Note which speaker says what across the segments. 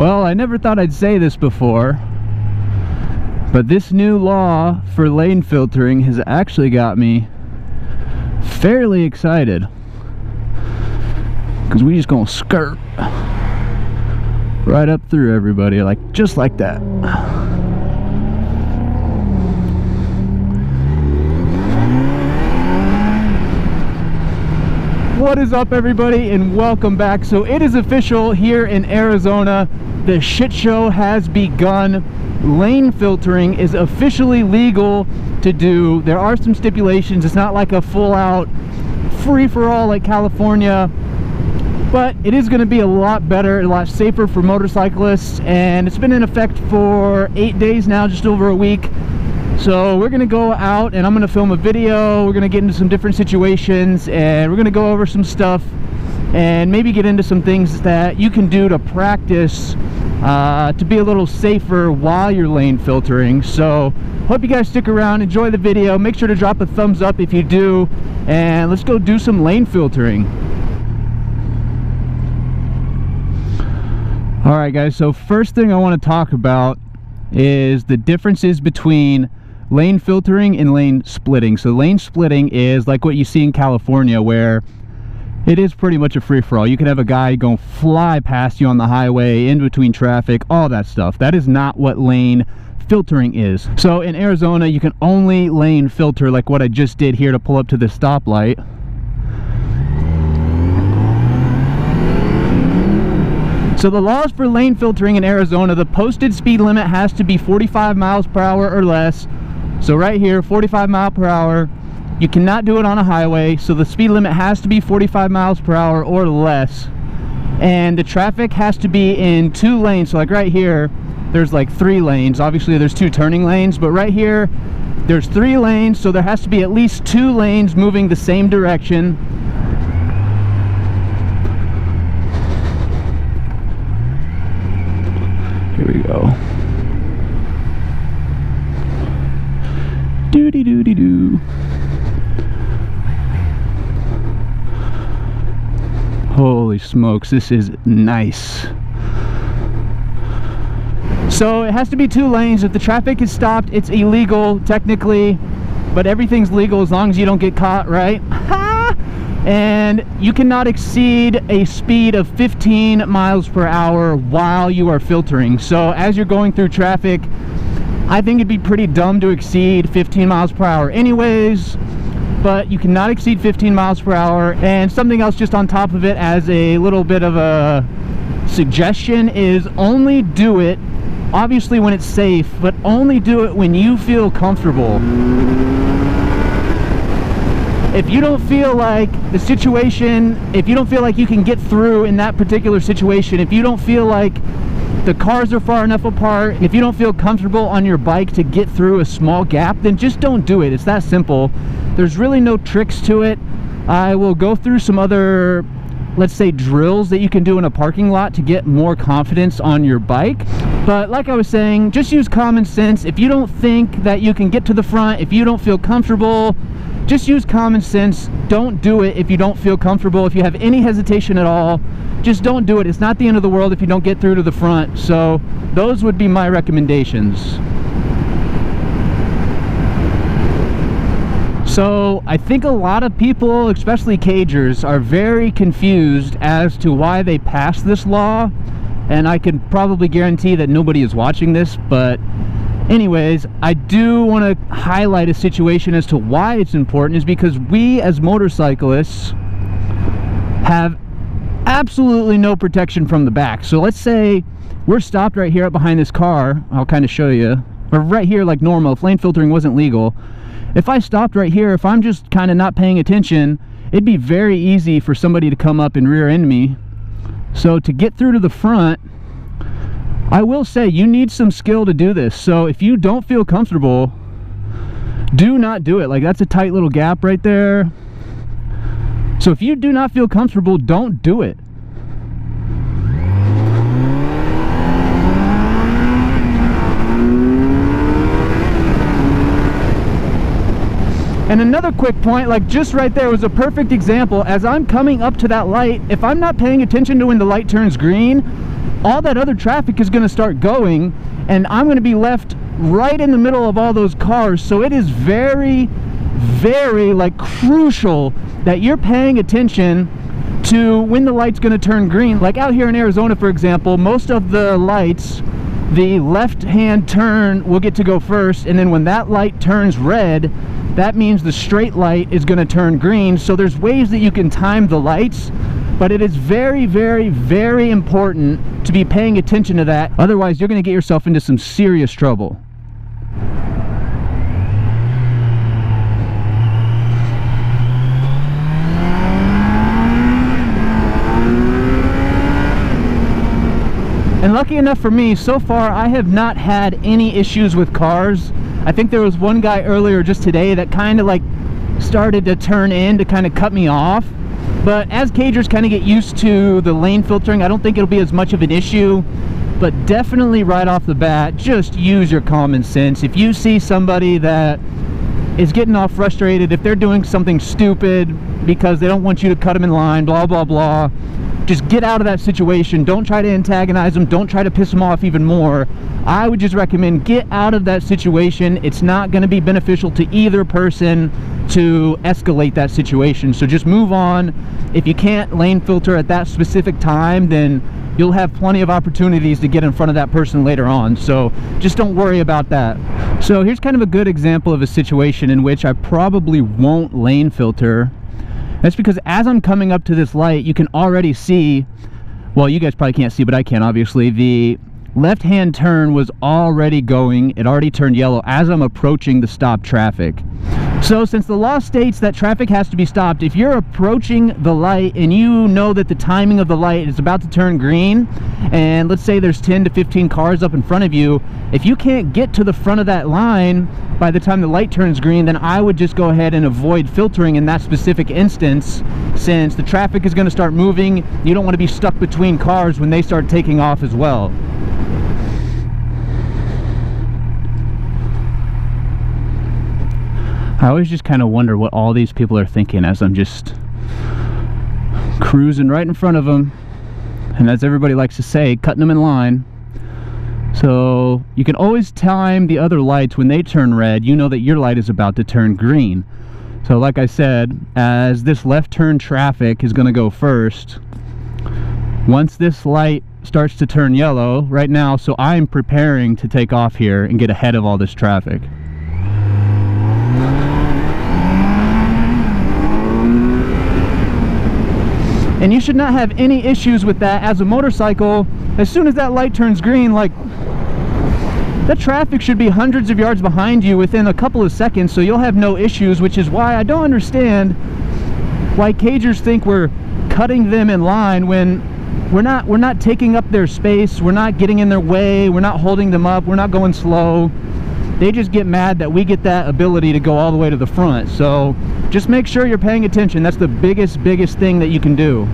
Speaker 1: Well, I never thought I'd say this before, but this new law for lane filtering has actually got me fairly excited, because we just gonna skirt right up through everybody, like just like that. What is up, everybody, and welcome back. So it is official here in Arizona. The shit show has begun. Lane filtering is officially legal to do. There are some stipulations. It's not like a full-out free-for-all like California, but it is going to be a lot better, a lot safer for motorcyclists, and it's been in effect for 8 days now, just over a week. So we're going to go out and I'm going to film a video. We're going to get into some different situations and we're going to go over some stuff and maybe get into some things that you can do to practice to be a little safer while you're lane filtering. So hope you guys stick around, enjoy the video, make sure to drop a thumbs up if you do, and let's go do some lane filtering. Alright guys, so first thing I want to talk about is the differences between lane filtering and lane splitting. So lane splitting is like what you see in California, where it is pretty much a free-for-all. You can have a guy go fly past you on the highway, in between traffic, all that stuff. That is not what lane filtering is. So in Arizona, you can only lane filter like what I just did here to pull up to the stoplight. So the laws for lane filtering in Arizona, the posted speed limit has to be 45 miles per hour or less. So right here, 45 miles per hour. You cannot do it on a highway, so the speed limit has to be 45 miles per hour or less. And the traffic has to be in 2 lanes. So like right here, there's like 3 lanes. Obviously there's 2 turning lanes, but right here, there's 3 lanes. So there has to be at least 2 lanes moving the same direction. Here we go. Doody-doody-doo. Holy smokes, this is nice. So it has to be 2 lanes. If the traffic is stopped, it's illegal technically, but everything's legal as long as you don't get caught, right? And you cannot exceed a speed of 15 miles per hour while you are filtering. So as you're going through traffic, I think it'd be pretty dumb to exceed 15 miles per hour anyways, but you cannot exceed 15 miles per hour. And something else just on top of it as a little bit of a suggestion is only do it, obviously when it's safe, but only do it when you feel comfortable. If you don't feel like the situation, if you don't feel like you can get through in that particular situation, if you don't feel like the cars are far enough apart, if you don't feel comfortable on your bike to get through a small gap, then just don't do it. It's that simple. There's really no tricks to it. I will go through some other, let's say, drills that you can do in a parking lot to get more confidence on your bike. But like I was saying, just use common sense. If you don't think that you can get to the front, if you don't feel comfortable, just use common sense. Don't do it if you don't feel comfortable. If you have any hesitation at all, just don't do it. It's not the end of the world if you don't get through to the front. So those would be my recommendations. So I think a lot of people, especially cagers, are very confused as to why they passed this law. And I can probably guarantee that nobody is watching this, but anyways, I do want to highlight a situation as to why it's important, is because we as motorcyclists have absolutely no protection from the back. So let's say we're stopped right here up behind this car. I'll kind of show you. Or right here like normal, if lane filtering wasn't legal. If I stopped right here, if I'm just kind of not paying attention, it'd be very easy for somebody to come up and rear end me. So to get through to the front, I will say you need some skill to do this. So if you don't feel comfortable, do not do it. Like, that's a tight little gap right there. So if you do not feel comfortable, don't do it. And another quick point, like just right there was a perfect example. As I'm coming up to that light, if I'm not paying attention to when the light turns green, all that other traffic is going to start going, and I'm going to be left right in the middle of all those cars. So it is very, very like crucial that you're paying attention to when the light's going to turn green. Like out here in Arizona, for example, most of the lights, the left-hand turn will get to go first, and then when that light turns red, that means the straight light is going to turn green. So there's ways that you can time the lights, but it is very, very, very important to be paying attention to that. Otherwise, you're going to get yourself into some serious trouble. And lucky enough for me, so far I have not had any issues with cars. I think there was one guy earlier just today that kind of like started to turn in to kind of cut me off. But as cagers kind of get used to the lane filtering, I don't think it'll be as much of an issue. But definitely right off the bat, just use your common sense. If you see somebody that is getting all frustrated, if they're doing something stupid because they don't want you to cut them in line, blah, blah, blah, just get out of that situation. Don't try to antagonize them. Don't try to piss them off even more. I would just recommend get out of that situation. It's not going to be beneficial to either person to escalate that situation. So just move on. If you can't lane filter at that specific time, then you'll have plenty of opportunities to get in front of that person later on. So just don't worry about that. So here's kind of a good example of a situation in which I probably won't lane filter. That's because as I'm coming up to this light, you can already see, well, you guys probably can't see, but I can, obviously. The left-hand turn was already going. It already turned yellow as I'm approaching the stop traffic. So since the law states that traffic has to be stopped, if you're approaching the light and you know that the timing of the light is about to turn green, and let's say there's 10 to 15 cars up in front of you, if you can't get to the front of that line by the time the light turns green, then I would just go ahead and avoid filtering in that specific instance, since the traffic is going to start moving. You don't want to be stuck between cars when they start taking off as well. I always just kind of wonder what all these people are thinking as I'm just cruising right in front of them, and as everybody likes to say, cutting them in line. So you can always time the other lights. When they turn red, you know that your light is about to turn green. So like I said, as this left turn traffic is going to go first, once this light starts to turn yellow right now, so I'm preparing to take off here and get ahead of all this traffic. And you should not have any issues with that. As a motorcycle, as soon as that light turns green, like, that traffic should be hundreds of yards behind you within a couple of seconds, so you'll have no issues, which is why I don't understand why cagers think we're cutting them in line when we're not taking up their space, we're not getting in their way, we're not holding them up, we're not going slow. They just get mad that we get that ability to go all the way to the front. So just make sure you're paying attention. That's the biggest thing that you can do.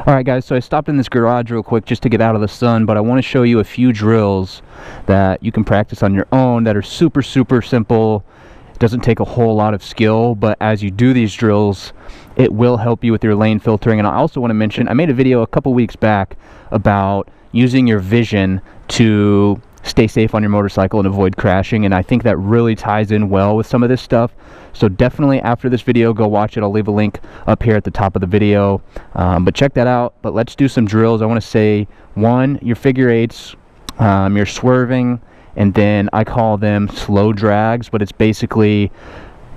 Speaker 1: Alright guys, so I stopped in this garage real quick just to get out of the sun, but I want to show you a few drills that you can practice on your own that are super simple. It doesn't take a whole lot of skill, but as you do these drills, it will help you with your lane filtering. And I also want to mention, I made a video a couple weeks back about using your vision to stay safe on your motorcycle and avoid crashing, and I think that really ties in well with some of this stuff. So definitely after this video, go watch it. I'll leave a link up here at the top of the video, but check that out. But let's do some drills. I want to say, one, your figure eights, your swerving, and then I call them slow drags, but it's basically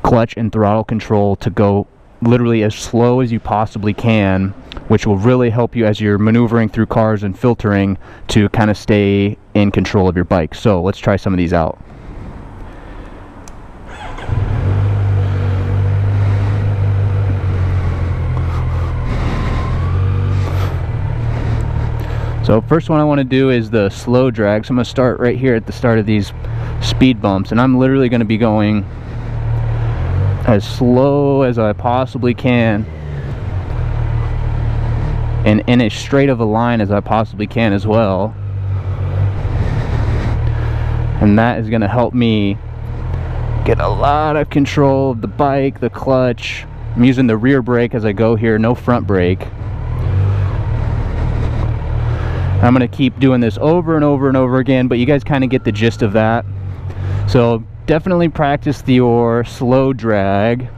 Speaker 1: clutch and throttle control to go literally as slow as you possibly can, which will really help you as you're maneuvering through cars and filtering to kind of stay in control of your bike. So let's try some of these out. So first one I want to do is the slow drag. So I'm going to start right here at the start of these speed bumps, and I'm literally going to be going as slow as I possibly can and in as straight of a line as I possibly can as well. And that is going to help me get a lot of control of the bike, the clutch. I'm using the rear brake as I go here, no front brake. I'm going to keep doing this over and over and over again, but you guys kind of get the gist of that. So definitely practice your slow drag.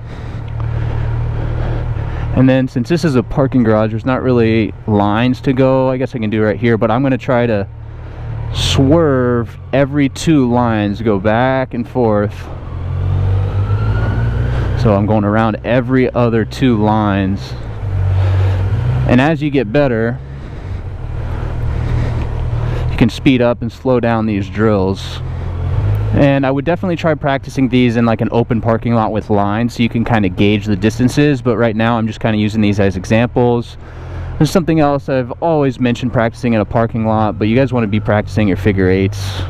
Speaker 1: And then since this is a parking garage, there's not really lines to go. I guess I can do right here, but I'm going to try to swerve every 2 lines, go back and forth. So I'm going around every other 2 lines. And as you get better, you can speed up and slow down these drills. And I would definitely try practicing these in like an open parking lot with lines so you can kind of gauge the distances, but right now I'm just kind of using these as examples. There's something else I've always mentioned practicing in a parking lot, but you guys want to be practicing your figure 8s.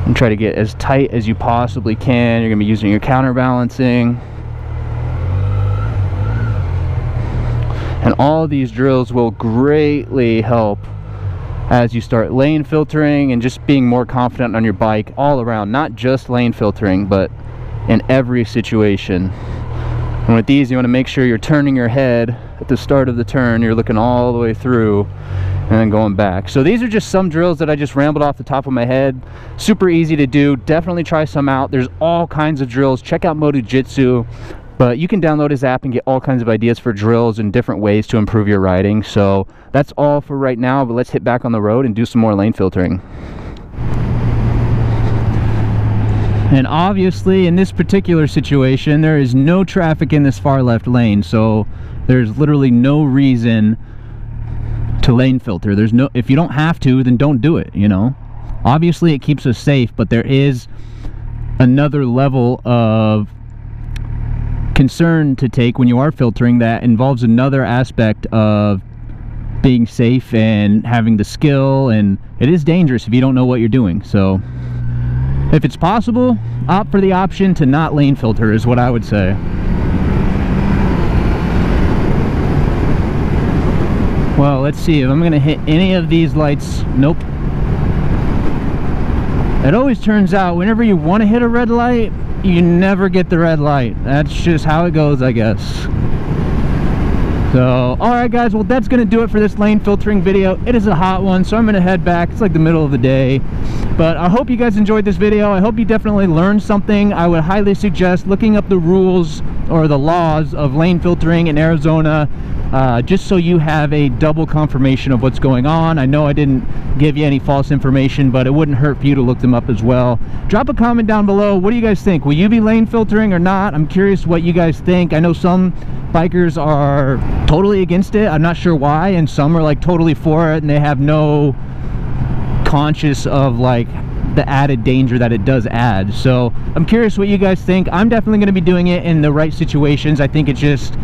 Speaker 1: And try to get as tight as you possibly can. You're going to be using your counterbalancing. And all these drills will greatly help as you start lane filtering and just being more confident on your bike all around, not just lane filtering, but in every situation. And with these, you want to make sure you're turning your head at the start of the turn, you're looking all the way through and then going back. So these are just some drills that I just rambled off the top of my head. Super easy to do. Definitely try some out. There's all kinds of drills. Check out Motujitsu. But you can download his app and get all kinds of ideas for drills and different ways to improve your riding. So that's all for right now, but let's hit back on the road and do some more lane filtering. And obviously in this particular situation, there is no traffic in this far left lane, so there's literally no reason to lane filter. There's no, if you don't have to, then don't do it, you know. Obviously it keeps us safe, but there is another level of concern to take when you are filtering that involves another aspect of being safe and having the skill, and it is dangerous if you don't know what you're doing. So if it's possible, opt for the option to not lane filter is what I would say. Well, let's see if I'm gonna hit any of these lights. Nope. It always turns out whenever you want to hit a red light, you never get the red light. That's just how it goes, I guess. So, alright guys, well that's gonna do it for this lane filtering video. It is a hot one, so I'm gonna head back. It's like the middle of the day. But I hope you guys enjoyed this video. I hope you definitely learned something. I would highly suggest looking up the rules or the laws of lane filtering in Arizona, just so you have a double confirmation of what's going on. I know I didn't give you any false information, but it wouldn't hurt for you to look them up as well. Drop a comment down below. What do you guys think? Will you be lane filtering or not? I'm curious what you guys think. I know some bikers are totally against it. I'm not sure why, and some are like totally for it, and they have no conscious of like the added danger that it does add. So I'm curious what you guys think. I'm definitely going to be doing it in the right situations. I think it's just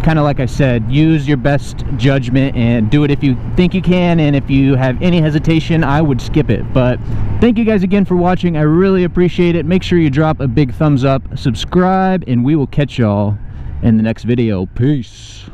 Speaker 1: kind of like I said, use your best judgment and do it if you think you can, and if you have any hesitation, I would skip it. But thank you guys again for watching. I really appreciate it. Make sure you drop a big thumbs up, subscribe, and we will catch y'all in the next video. Peace.